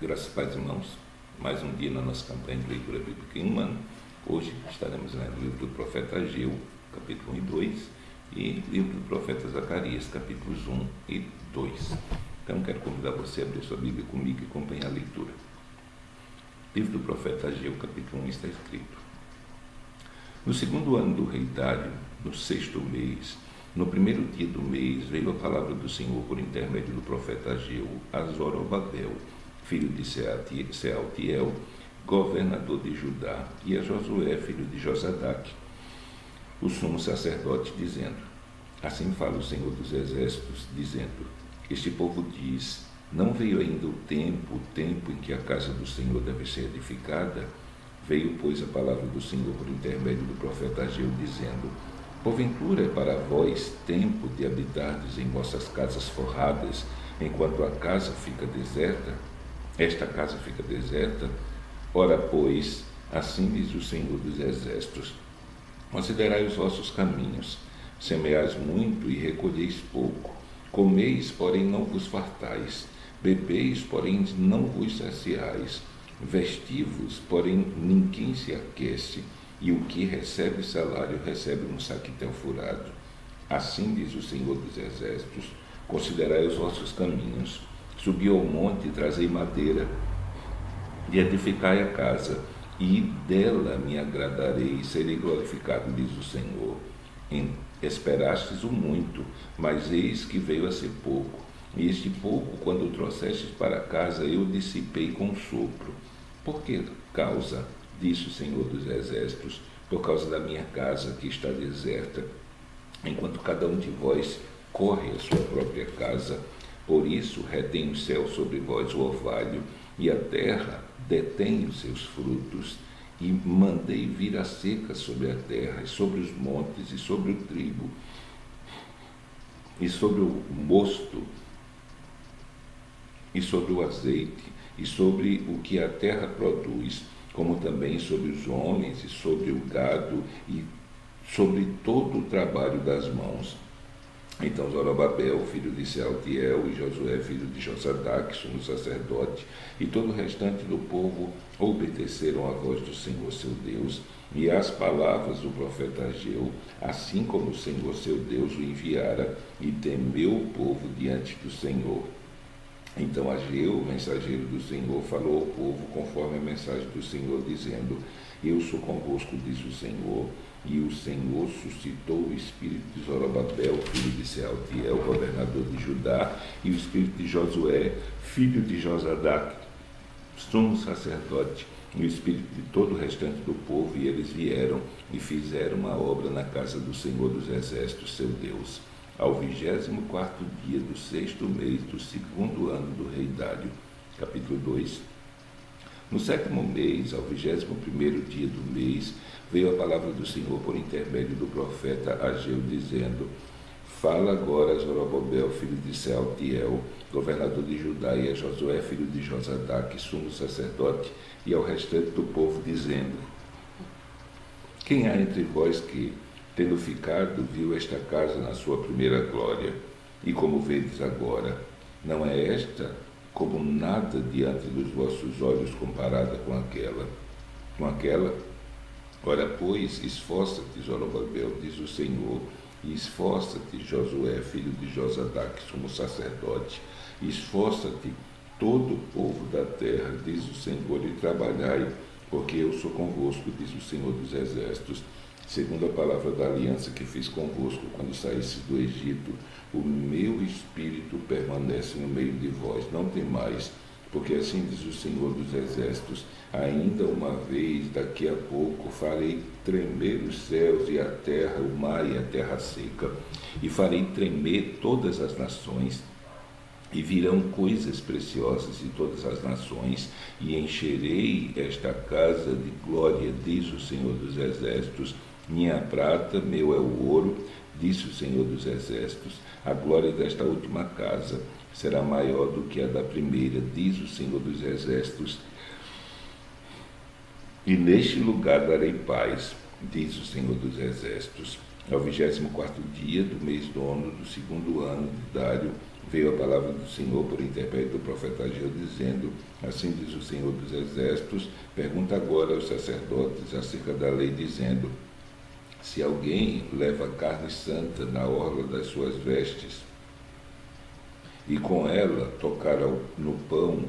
Graças a Deus, irmãos, mais um dia na nossa campanha de leitura bíblica em um ano. Hoje estaremos lendo o livro do profeta Ageu, capítulo 1 e 2, e livro do profeta Zacarias, capítulos 1 e 2. Então quero convidar você a abrir sua Bíblia comigo e acompanhar a leitura. Livro do profeta Ageu, capítulo 1, está escrito: No segundo ano do rei Dário, no sexto mês, no primeiro dia do mês, veio a palavra do Senhor por intermédio do profeta Ageu a Zorobabel, filho de Sealtiel, governador de Judá, e a Josué, filho de Josadaque, o sumo sacerdote, dizendo: Assim fala o Senhor dos Exércitos, dizendo: Este povo diz: Não veio ainda o tempo em que a casa do Senhor deve ser edificada? Veio, pois, a palavra do Senhor por intermédio do profeta Ageu, dizendo: Porventura é para vós tempo de habitardes em vossas casas forradas, enquanto a casa fica deserta? Esta casa fica deserta? Ora, pois, assim diz o Senhor dos Exércitos: Considerai os vossos caminhos, semeais muito e recolheis pouco, comeis, porém não vos fartais, bebeis, porém não vos saciais, vestivos, porém ninguém se aquece, e o que recebe salário recebe um saquetel furado. Assim diz o Senhor dos Exércitos: Considerai os vossos caminhos, subi ao monte e trazei madeira, e edificai a casa, e dela me agradarei e serei glorificado, diz o Senhor. Esperastes o muito, mas eis que veio a ser pouco, e este pouco, quando o trouxestes para casa, eu dissipei com sopro. Por que causa? Disse o Senhor dos Exércitos: por causa da minha casa que está deserta, enquanto cada um de vós corre a sua própria casa. Por isso retém o céu sobre vós o orvalho, e a terra detém os seus frutos, e mandei vir a seca sobre a terra, e sobre os montes, e sobre o trigo, e sobre o mosto, e sobre o azeite, e sobre o que a terra produz, como também sobre os homens, e sobre o gado, e sobre todo o trabalho das mãos. Então Zorobabel, filho de Sealtiel, e Josué, filho de Josadaque, sumo sacerdote, e todo o restante do povo obedeceram à voz do Senhor seu Deus e às palavras do profeta Ageu, assim como o Senhor seu Deus o enviara, e temeu o povo diante do Senhor. Então Ageu, mensageiro do Senhor, falou ao povo conforme a mensagem do Senhor, dizendo: Eu sou convosco, diz o Senhor. E o Senhor suscitou o espírito de Zorobabel, filho de Sealtiel, governador de Judá, e o espírito de Josué, filho de Josadaque, sumo sacerdote, e o espírito de todo o restante do povo, e eles vieram e fizeram uma obra na casa do Senhor dos Exércitos, seu Deus, ao 24º dia do sexto mês do segundo ano do rei Dário. Capítulo 2. No sétimo mês, ao 21º dia do mês, veio a palavra do Senhor por intermédio do profeta Ageu, dizendo: Fala agora a Zorobabel, filho de Sealtiel, governador de Judá, e a Josué, filho de Josadaque, sumo sacerdote, e ao restante do povo, dizendo: Quem há entre vós que, tendo ficado, viu esta casa na sua primeira glória? E como vedes agora, não é esta como nada diante dos vossos olhos comparada com aquela? Ora, pois, esforça-te, Zorobabel, diz o Senhor, e esforça-te, Josué, filho de Josadaque, sumo sacerdote, esforça-te, todo o povo da terra, diz o Senhor, e trabalhai, porque eu sou convosco, diz o Senhor dos Exércitos, segundo a palavra da aliança que fiz convosco quando saístes do Egito. O meu espírito permanece no meio de vós, não temais, porque assim diz o Senhor dos Exércitos: ainda uma vez, daqui a pouco, farei tremer os céus e a terra, o mar e a terra seca, e farei tremer todas as nações, e virão coisas preciosas de todas as nações, e encherei esta casa de glória, diz o Senhor dos Exércitos. Minha prata, meu é o ouro, disse o Senhor dos Exércitos. A glória desta última casa será maior do que a da primeira, diz o Senhor dos Exércitos. E neste lugar darei paz, diz o Senhor dos Exércitos. Ao 24º dia do mês nono do segundo ano de Dário, veio a palavra do Senhor por intermédio do profeta Ageu, dizendo: assim diz o Senhor dos Exércitos, pergunta agora aos sacerdotes acerca da lei, dizendo: se alguém leva carne santa na orla das suas vestes, e com ela tocar no pão,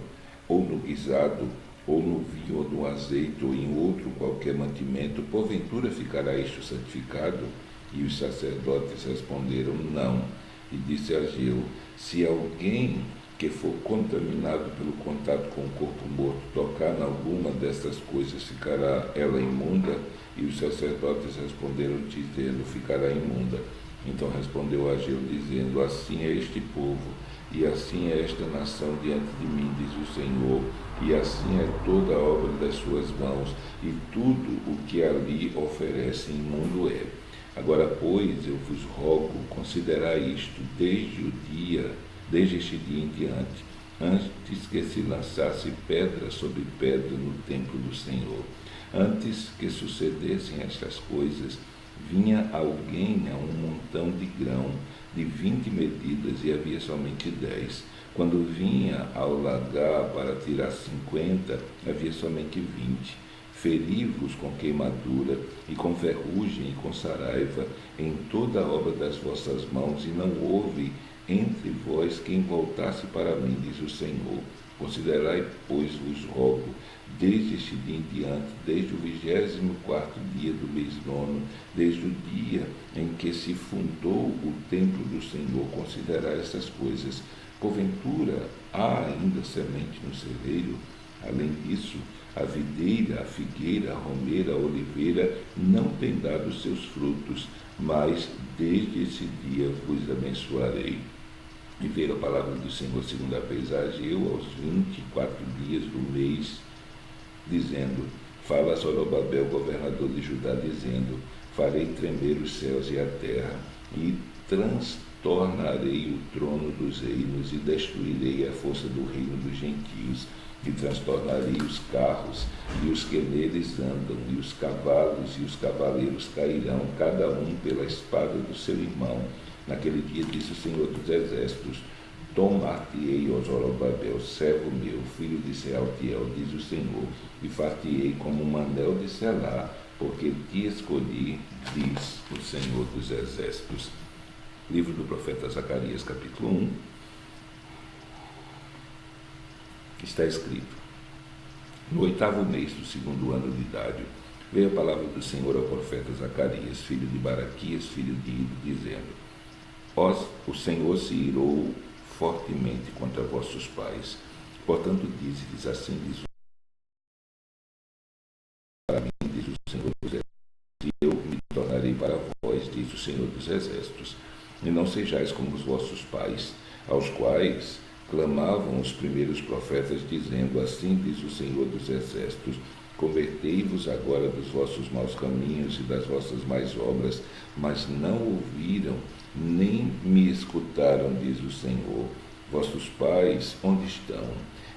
ou no guisado, ou no vinho, ou no azeite, ou em outro qualquer mantimento, porventura ficará isto santificado? E os sacerdotes responderam: não. E disse Ageu: se alguém que for contaminado pelo contato com o corpo morto tocar em alguma destas coisas, ficará ela imunda? E os sacerdotes responderam, dizendo: ficará imunda. Então respondeu Ageu, dizendo: assim é este povo, e assim é esta nação diante de mim, diz o Senhor, e assim é toda a obra das suas mãos, e tudo o que ali oferece imundo é. Agora, pois, eu vos rogo, considerai isto desde este dia em diante, antes que se lançasse pedra sobre pedra no templo do Senhor. Antes que sucedessem estas coisas, vinha alguém a um montão de grão de 20 medidas, e havia somente 10. Quando vinha ao lagar para tirar 50, havia somente 20. Feri-vos com queimadura, e com ferrugem, e com saraiva, em toda a obra das vossas mãos, e não houve entre vós quem voltasse para mim, diz o Senhor. Considerai, pois, vos rogo, desde este dia em diante, desde o 24º dia do mês nono, desde o dia em que se fundou o templo do Senhor, considerai essas coisas. Porventura, há ainda semente no celeiro? Além disso, a videira, a figueira, a romeira, a oliveira não têm dado seus frutos, mas desde esse dia vos abençoarei. E veio a palavra do Senhor segunda vez a Ageu, aos 24 dias do mês, dizendo: fala a Zorobabel, governador de Judá, dizendo: farei tremer os céus e a terra, e transtornarei o trono dos reinos, e destruirei a força do reino dos gentios, e transtornarei os carros, e os que neles andam, e os cavalos, e os cavaleiros cairão, cada um pela espada do seu irmão. Naquele dia, disse o Senhor dos Exércitos: tomar-te-ei, ó Zorobabel, servo meu, filho de Sealtiel, diz o Senhor, e far-te-ei como um anel de selar, porque te escolhi, diz o Senhor dos Exércitos. Livro do profeta Zacarias, capítulo 1. Está escrito: no 8º mês do segundo ano de Dário, veio a palavra do Senhor ao profeta Zacarias, filho de Baraquias, filho de Ido, dizendo: o Senhor se irou fortemente contra vossos pais. Portanto, dize-lhes: assim diz para mim, diz o Senhor dos Exércitos, e eu me tornarei para vós, diz o Senhor dos Exércitos, e não sejais como os vossos pais, aos quais clamavam os primeiros profetas, dizendo: assim diz o Senhor dos Exércitos, convertei-vos agora dos vossos maus caminhos e das vossas más obras, mas não ouviram, nem me escutaram, diz o Senhor. Vossos pais, onde estão?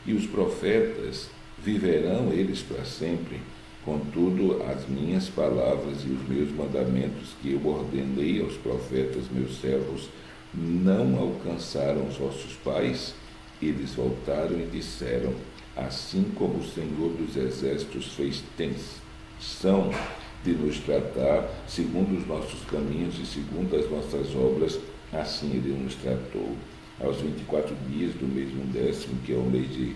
E os profetas, viverão eles para sempre? Contudo, as minhas palavras e os meus mandamentos que eu ordenei aos profetas, meus servos, não alcançaram os vossos pais? Eles voltaram e disseram: assim como o Senhor dos Exércitos fez tensão de nos tratar, segundo os nossos caminhos e segundo as nossas obras, assim ele nos tratou. Aos 24 dias do mês 10º, que é o mês de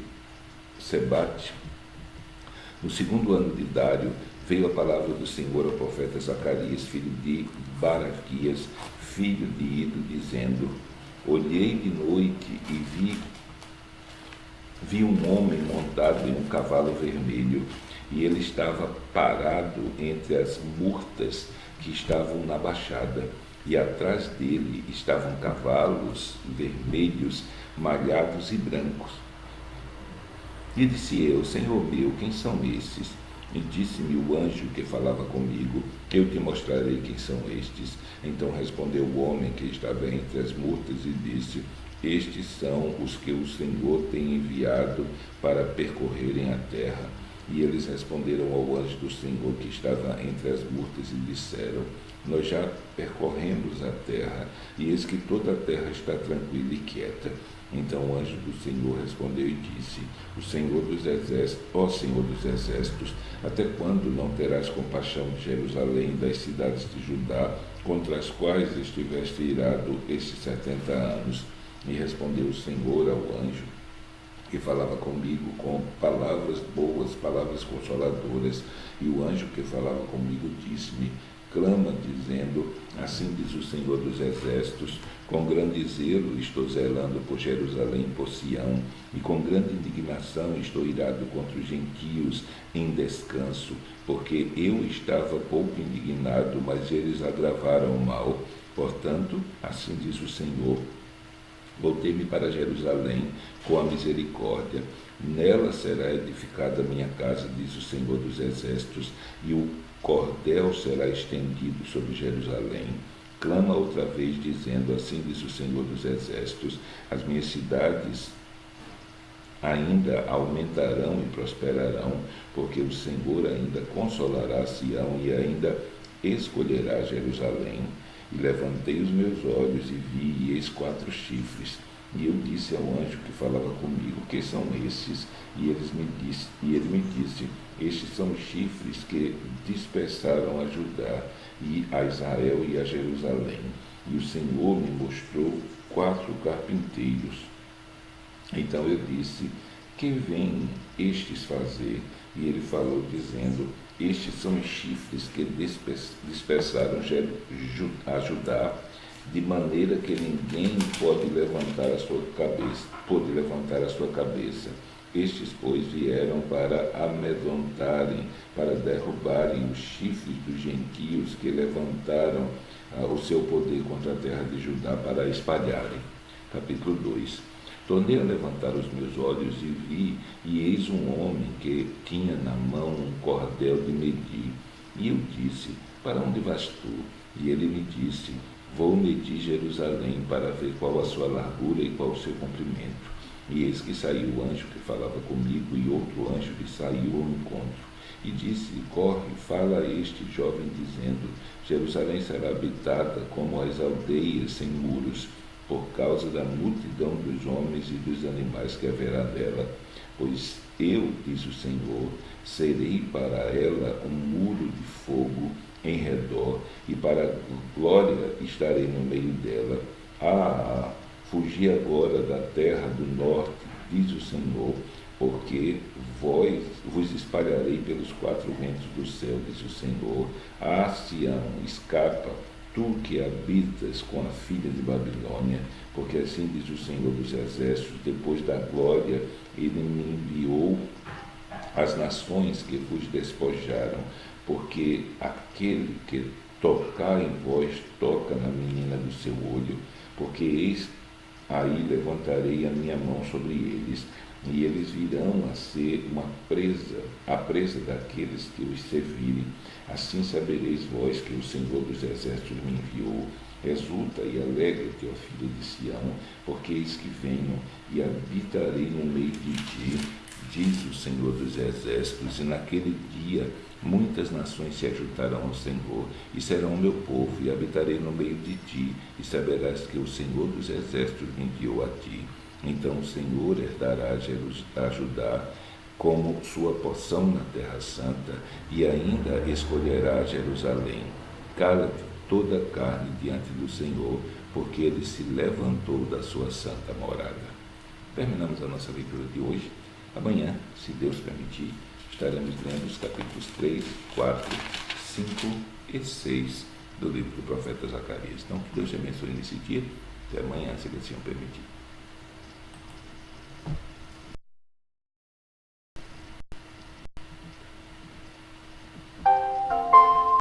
Sebate, no segundo ano de Dário, veio a palavra do Senhor ao profeta Zacarias, filho de Baraquias, filho de Ido, dizendo: olhei de noite e vi um homem montado em um cavalo vermelho, e ele estava parado entre as murtas que estavam na baixada, e atrás dele estavam cavalos vermelhos, malhados e brancos. E disse eu: Senhor meu, quem são esses? E disse-me o anjo que falava comigo: eu te mostrarei quem são estes. Então respondeu o homem que estava entre as murtas e disse: estes são os que o Senhor tem enviado para percorrerem a terra. E eles responderam ao anjo do Senhor que estava entre as murtas e disseram: nós já percorremos a terra, e eis que toda a terra está tranquila e quieta. Então o anjo do Senhor respondeu e disse: o Senhor dos exércitos, ó Senhor dos exércitos, até quando não terás compaixão de Jerusalém e das cidades de Judá, contra as quais estiveste irado estes 70 anos? E respondeu o Senhor ao anjo que falava comigo com palavras boas, palavras consoladoras. E o anjo que falava comigo disse-me: clama, dizendo: assim diz o Senhor dos exércitos, com grande zelo estou zelando por Jerusalém e por Sião, e com grande indignação estou irado contra os gentios em descanso, porque eu estava pouco indignado, mas eles agravaram o mal. Portanto, assim diz o Senhor: voltei-me para Jerusalém com a misericórdia. Nela será edificada a minha casa, diz o Senhor dos exércitos, e o cordel será estendido sobre Jerusalém. Clama outra vez, dizendo: assim diz o Senhor dos exércitos, as minhas cidades ainda aumentarão e prosperarão, porque o Senhor ainda consolará Sião e ainda escolherá Jerusalém. E levantei os meus olhos e vi, e eis 4 chifres. E eu disse ao anjo que falava comigo: que são esses? E ele me disse: estes são os chifres que dispersaram a Judá, e a Israel e a Jerusalém. E o Senhor me mostrou 4 carpinteiros. Então eu disse: que vêm estes fazer? E ele falou, dizendo: estes são os chifres que dispersaram a Judá, de maneira que ninguém pode levantar a sua cabeça. Estes, pois, vieram para amedrontarem, para derrubarem os chifres dos gentios que levantaram o seu poder contra a terra de Judá, para a espalharem. Capítulo 2. Tornei a levantar os meus olhos e vi, e eis um homem que tinha na mão um cordel de medir. E eu disse: para onde vas tu? E ele me disse: vou medir Jerusalém, para ver qual a sua largura e qual o seu comprimento. E eis que saiu o anjo que falava comigo, e outro anjo que saiu ao encontro. E disse: corre, fala a este jovem, dizendo: Jerusalém será habitada como as aldeias sem muros, por causa da multidão dos homens e dos animais que haverá nela. Pois eu, diz o Senhor, serei para ela um muro de fogo em redor, e para a glória estarei no meio dela. Fugi agora da terra do norte, diz o Senhor, porque vos espalharei pelos 4 ventos do céu, diz o Senhor. Sião, escapa, tu que habitas com a filha de Babilônia, porque assim diz o Senhor dos exércitos: depois da glória ele me enviou as nações que vos despojaram, porque aquele que tocar em vós toca na menina do seu olho, porque eis aí levantarei a minha mão sobre eles, e eles virão a ser a presa daqueles que os servirem. Assim sabereis vós que o Senhor dos exércitos me enviou. Exulta e alegra-te, ó filha de Sião, porque eis que venho e habitarei no meio de ti, diz o Senhor dos exércitos. E naquele dia muitas nações se ajuntarão ao Senhor, e serão meu povo, e habitarei no meio de ti, e saberás que o Senhor dos exércitos me enviou a ti. Então o Senhor herdará a Judá como sua porção na terra santa, e ainda escolherá Jerusalém. Cala-te toda a carne diante do Senhor, porque ele se levantou da sua santa morada. Terminamos a nossa leitura de hoje. Amanhã, se Deus permitir, estaremos lendo os capítulos 3, 4, 5 e 6 do livro do profeta Zacarias. Então, que Deus te abençoe nesse dia. Até amanhã, se Ele assim o permitir.